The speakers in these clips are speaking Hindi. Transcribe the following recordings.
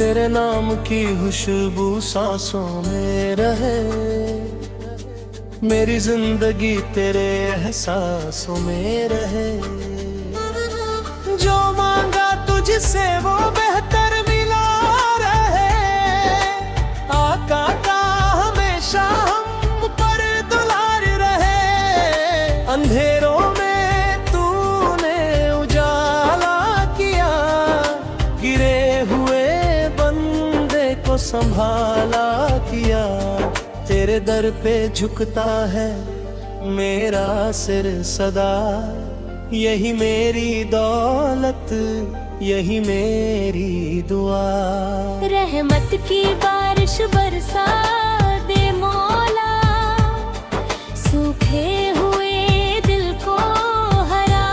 तेरे नाम की खुशबू सांसों में रहे, मेरी जिंदगी तेरे एहसासों में रहे। जो मांगा तुझसे वो बेहतर मिला रहे, आका का हमेशा हम पर दुलार रहे। अंधेरों में तूने उजाला किया, गिरे हुए बंदे को संभाला किया। तेरे दर पे झुकता है मेरा सिर सदा, यही मेरी दौलत, यही मेरी दुआ। रहमत की बारिश बरसा दे मौला, सूखे हुए दिल को हरा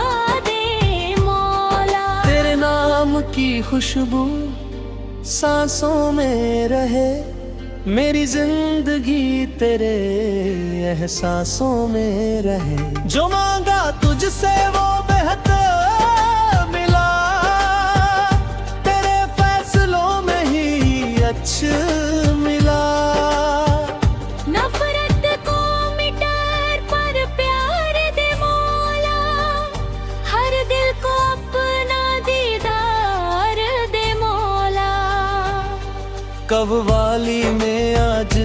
दे मौला। तेरे नाम की खुशबू सांसों में रहे, मेरी जिंदगी तेरे एहसासों में रहे। जो मांगा तुझसे वो बेहतर मिला, तेरे फैसलों में ही अच्छा मिला। नफरत को मिटार पर प्यार दे मौला, हर दिल को अपना दीदार दे मौला। कव्वाली में आज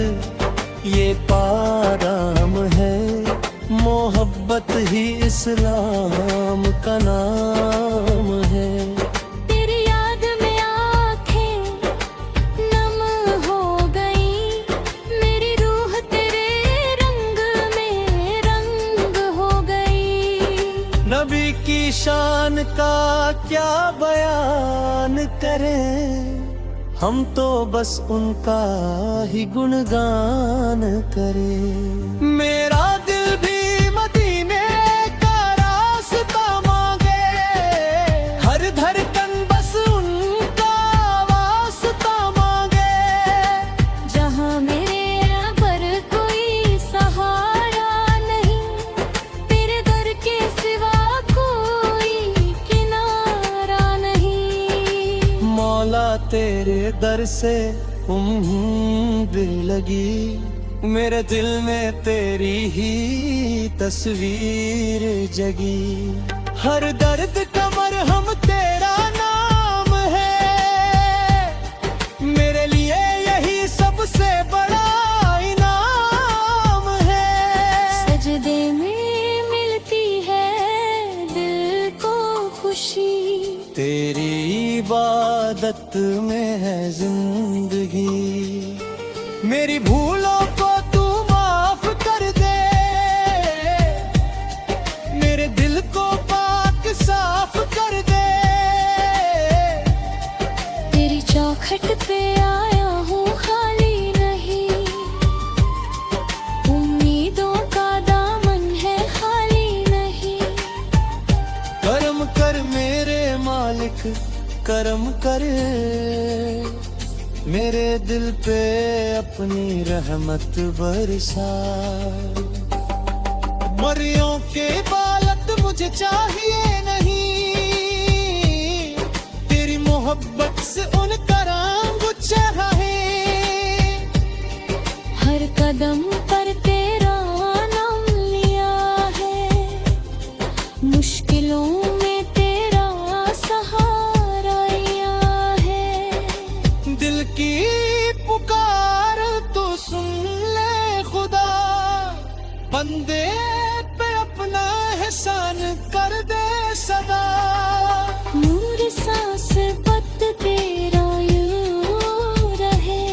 ये पाराम है, मोहब्बत ही इस्लाम का नाम है। तेरी याद में आँखें नम हो गई, मेरी रूह तेरे रंग में रंग हो गई। नबी की शान का क्या बयान करें, हम तो बस उनका ही गुणगान करें। मेरा दिल भी मदीने का रास्ता मांगे, हर धड़कन बस उनका वास्ता मांगे। जहाँ मेरे पर कोई सहारा नहीं, तेरे दर के सिवा कोई किनारा नहीं। मौला तेरे दर से उम्मीद लगी, मेरे दिल में तेरी ही तस्वीर जगी। हर दर्द का मरहम तेरा नाम है, मेरे लिए यही सबसे बड़ा इनाम है। सजदे में मिलती है दिल को खुशी, तेरी इबादत में है जिंदगी। मेरी भूलों को तू माफ कर दे, मेरे दिल को पाक साफ कर दे। तेरी चौखट पे आया हूँ खाली नहीं, उम्मीदों का दामन है खाली नहीं। करम कर मेरे मालिक, करम कर, मेरे दिल पे अपनी रहमत बरसा। मरियों के बालत मुझे चाहिए नहीं, तेरी मोहब्बत से उनका रंग चढ़ाए। हर कदम पर तेरा नाम लिया है, मुश्किलों में तेरा सहारा है। दिल की पुकार तो सुन ले खुदा, बंदे पे अपना एहसान कर दे सदा। नूर सांस बत तेरा यूं रहे,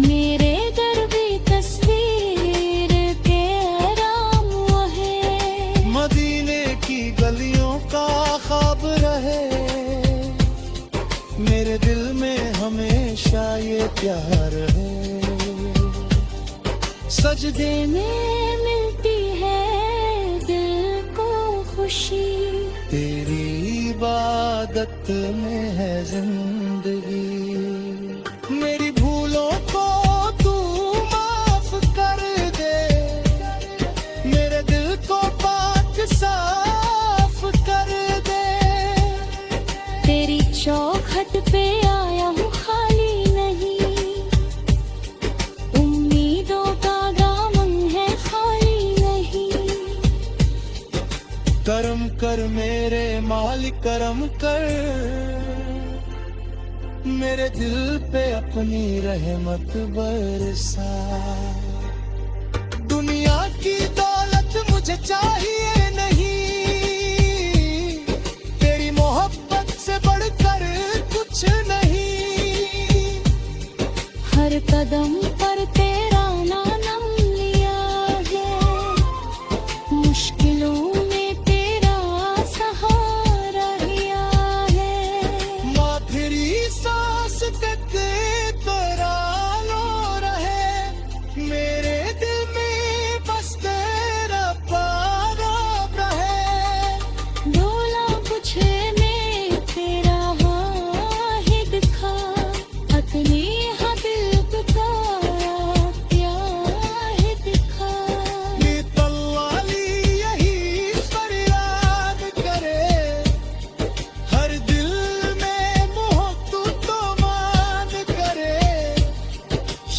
मेरे दर भी तस्वीर के आराम है। मदीने की गलियों का ख्वाब रहे, मेरे दिल में हमेशा ये प्यार है। सजदे में मिलती है दिल को खुशी, तेरी इबादत में है जिंदगी। मेरी भूलों को तू माफ कर दे, मेरे दिल को पाक साफ कर दे। तेरी चौखट पे आया हूँ खाली करम कर मेरे मालिक करम कर, मेरे दिल पे अपनी रहमत बरसा। दुनिया की दौलत मुझे चाहिए नहीं, तेरी मोहब्बत से बढ़कर कुछ नहीं। हर कदम पर तेरा नाम लिया है, मुश्किलों में तेरा सहारा लिया है। माथेरी सांस तक तेरा लो रहे, मेरे दिल में बस तेरा प्यारा रहे। डोला मुझे में तेरा वाहिद खा, अपने यहाँ दिल पुकारा क्या है दिखा। ये तल्वाली यही फरियाद करे, हर दिल में मोहब्बत तो मान करे।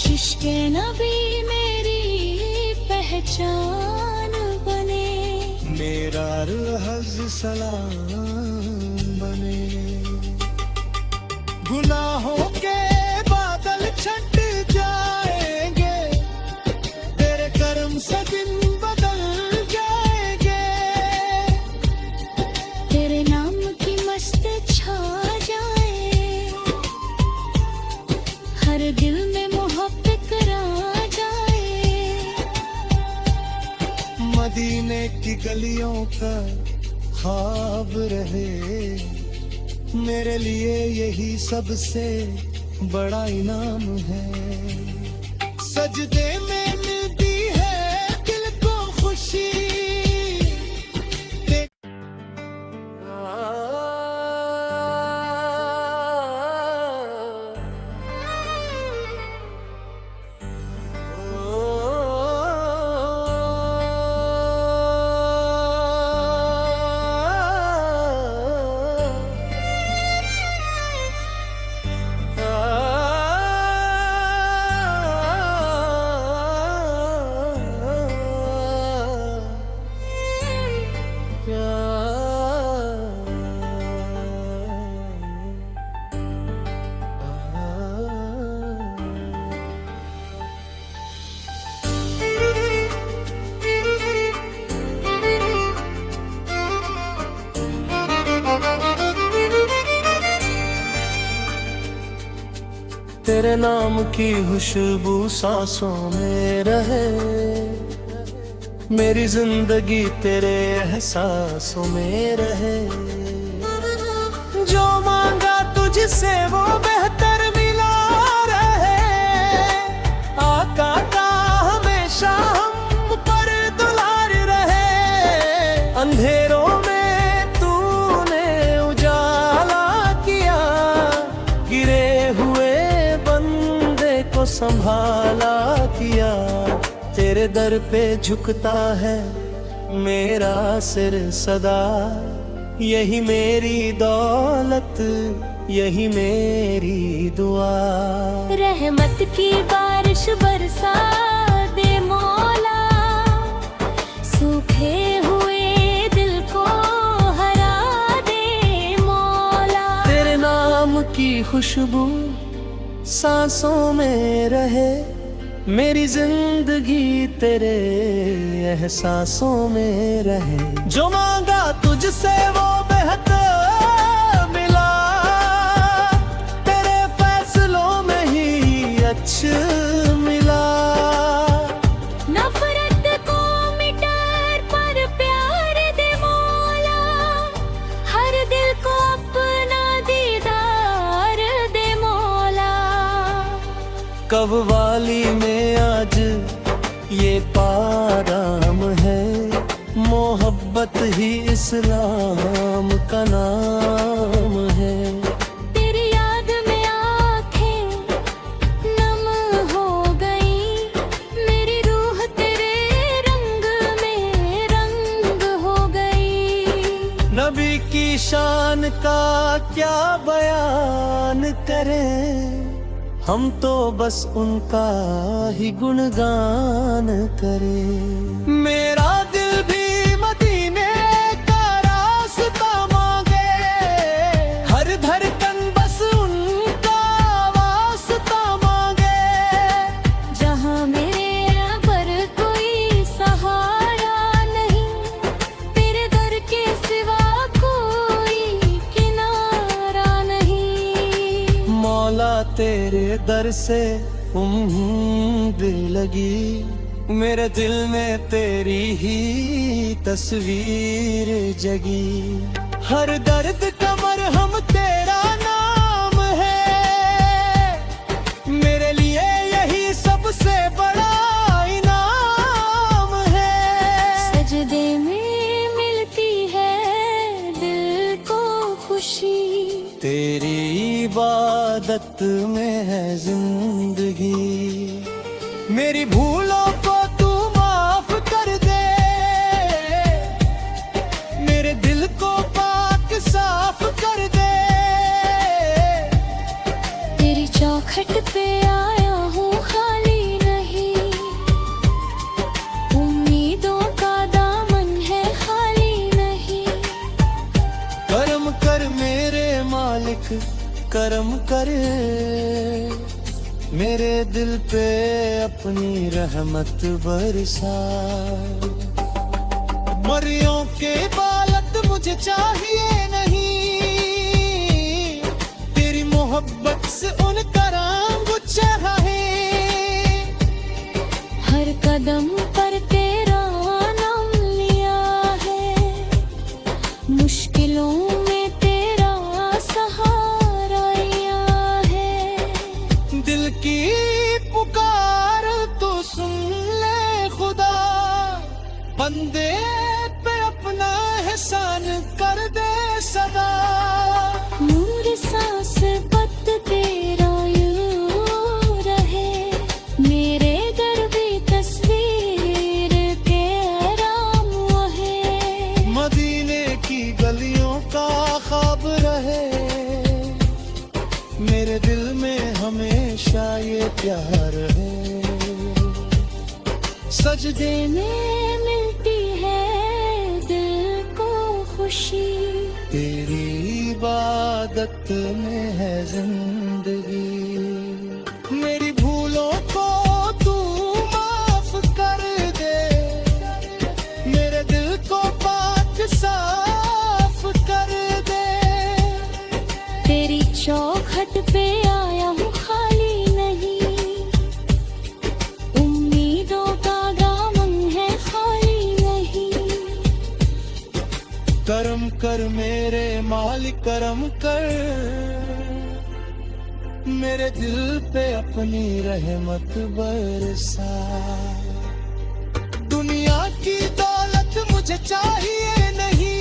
शिश्के नबी मेरी पहचान बने, मेरा हज सलाम बने। गुनाहों के बादल छट जाएंगे, तेरे कर्म से दिन बदल जाएंगे। तेरे नाम की मस्त छा जाए, हर दिल में मोहब्बत करा जाए। मदीने की गलियों का ख्वाब रहे, मेरे लिए यही सबसे बड़ा इनाम है। सजदे में मिलती है दिल को खुशी। तेरे नाम की खुशबू सांसों में रहे, मेरी जिंदगी तेरे एहसासों में रहे। जो मांगा तुझसे वो बेहतर मिला रहे, आका का हमेशा हम पर दुलार रहे। अंधेरों में तूने उजाला किया, गिरे हुए को संभाला किया। तेरे दर पे झुकता है मेरा सिर सदा, यही मेरी दौलत यही मेरी दुआ। रहमत की बारिश बरसा दे मौला, सूखे हुए दिल को हरा दे मौला। तेरे नाम की खुशबू सांसों में रहे, मेरी जिंदगी तेरे एहसासों में रहे। जो मांगा तुझसे वो बेहतर मिला, तेरे फैसलों में ही अच्छा मिला। नफरत को मिटार पर प्यार दे मौला, हर दिल को अपना दीदार दे मौला। कव्वाली में आज ये पाराम है, मोहब्बत ही इस्लाम का नाम है। तेरी याद में आंखें नम हो गई, मेरी रूह तेरे रंग में रंग हो गई। नबी की शान का क्या बयान करें, हम तो बस उनका ही गुणगान करें। मेरा दिल भी मदीने का दर से उम्मीद लगी, मेरे दिल में तेरी ही तस्वीर जगी। हर दर्द का मरहम तेरा नाम है, मेरे लिए यही सबसे बड़ा इनाम है। सजदे में मिलती है दिल को खुशी, तेरी इबादत में है जिंदगी। मेरी भूलों को तू माफ कर दे, मेरे दिल को पाक साफ कर दे। तेरी चौखट पे आया हूँ खाली नहीं, उम्मीदों का दामन है खाली नहीं। करम कर मेरे मालिक करम कर, मेरे दिल पे अपनी रहमत बरसा। मरियों के बालत मुझे चाहिए नहीं, तेरी मोहब्बत से उनका रंग है। हर कदम पर तेरा नाम लिया है, मुश्किलों में तेरा सहारा लिया है। दिल की पुकार तो सुन ले खुदा, बंदे पे अपना एहसान कर दे सदा। नूर सांस बत तेरा यूं रहे, मेरे दर भी तस्वीर के आराम है। मदीने की गलियों का ख्वाब रहे, मेरे दिल में हमेशा ये प्यार है। सजदे में मिलती है दिल को खुशी, तेरी इबादत में है जिंदगी। मेरी भूलों को तू माफ कर दे, मेरे दिल को पाक साफ कर दे। तेरी चौखट पे आया हूँ खाली नहीं, उम्मीदों का दामन है खाली नहीं। करम कर मेरे मालिक करम कर, मेरे दिल पे अपनी रहमत बरसा। दुनिया की दौलत मुझे चाहिए नहीं,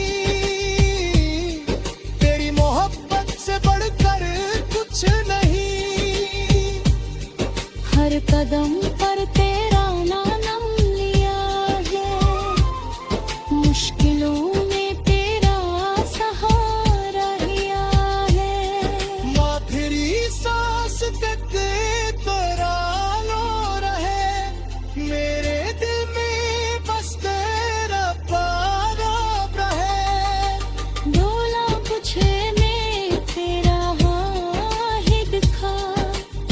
तेरी मोहब्बत से बढ़कर कुछ नहीं। हर कदम पर तेरा नाम लिया है, मुश्किलों में तेरा सहारा लिया है। आखिरी सांस तक तेरा लो रहे, मेरे दिल में बस तेरा प्यारा रहे। डोला पूछे में तेरा वाहिद खा,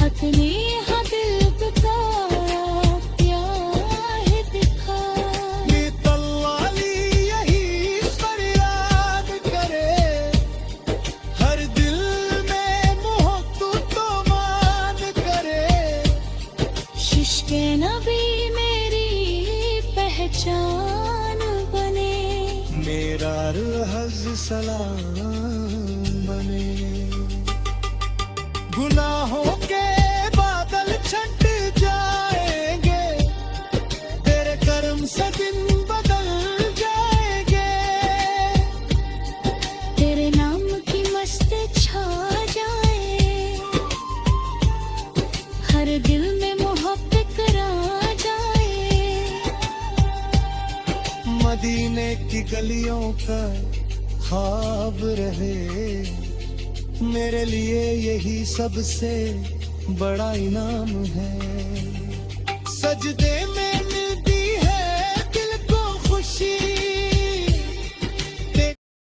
अपने यहाँ दिल पुकारा प्यार दिखा। ये तल्वाली यही फरियाद करे, हर दिल में मोहब्बत तो मान करे। शिश्के नबी मेरी पहचान बने, मेरा हज सलाम बने। गुनाहों के बादल छट जाएंगे, तेरे कर्म से दिन बदल जाएंगे। तेरे नाम की मस्त छा जाए, हर दिल में मोहब्बत करा जाए। मदीने की गलियों का ख्वाब रहे, मेरे लिए यही सबसे बड़ा इनाम है। सजदे में